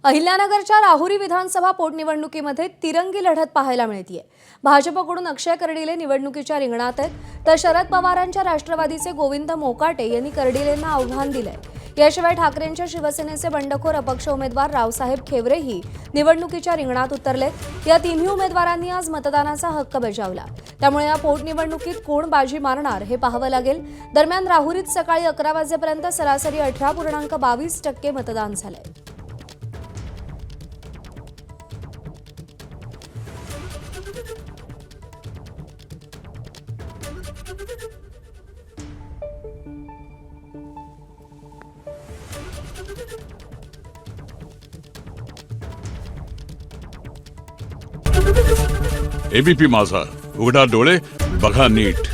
अहिल्यानगरच्या राहुरी विधानसभा पोटनिवडणुकीमध्ये तिरंगी लढत पाहायला मिळतेय। भाजपकडून अक्षय कर्डिले निवडणुकीच्या रिंगणात आहेत, तर शरद पवारांच्या राष्ट्रवादीचे गोविंद मोकाटे यांनी कर्डिलेंना आव्हान दिलंय। याशिवाय ठाकरेंच्या शिवसेनेचे बंडखोर अपक्ष उमेदवार रावसाहेब खेवरेही निवडणुकीच्या रिंगणात उतरलेत। या तिन्ही उमेदवारांनी आज मतदानाचा हक्क बजावला, त्यामुळे या पोटनिवडणुकीत कोण बाजी मारणार हे पाहावं लागेल। दरम्यान राहुरीत सकाळी 11 वाजेपर्यंत सरासरी 18.22% मतदान झालंय। एबीपी माझा, उघडा डोळे बघा नीट।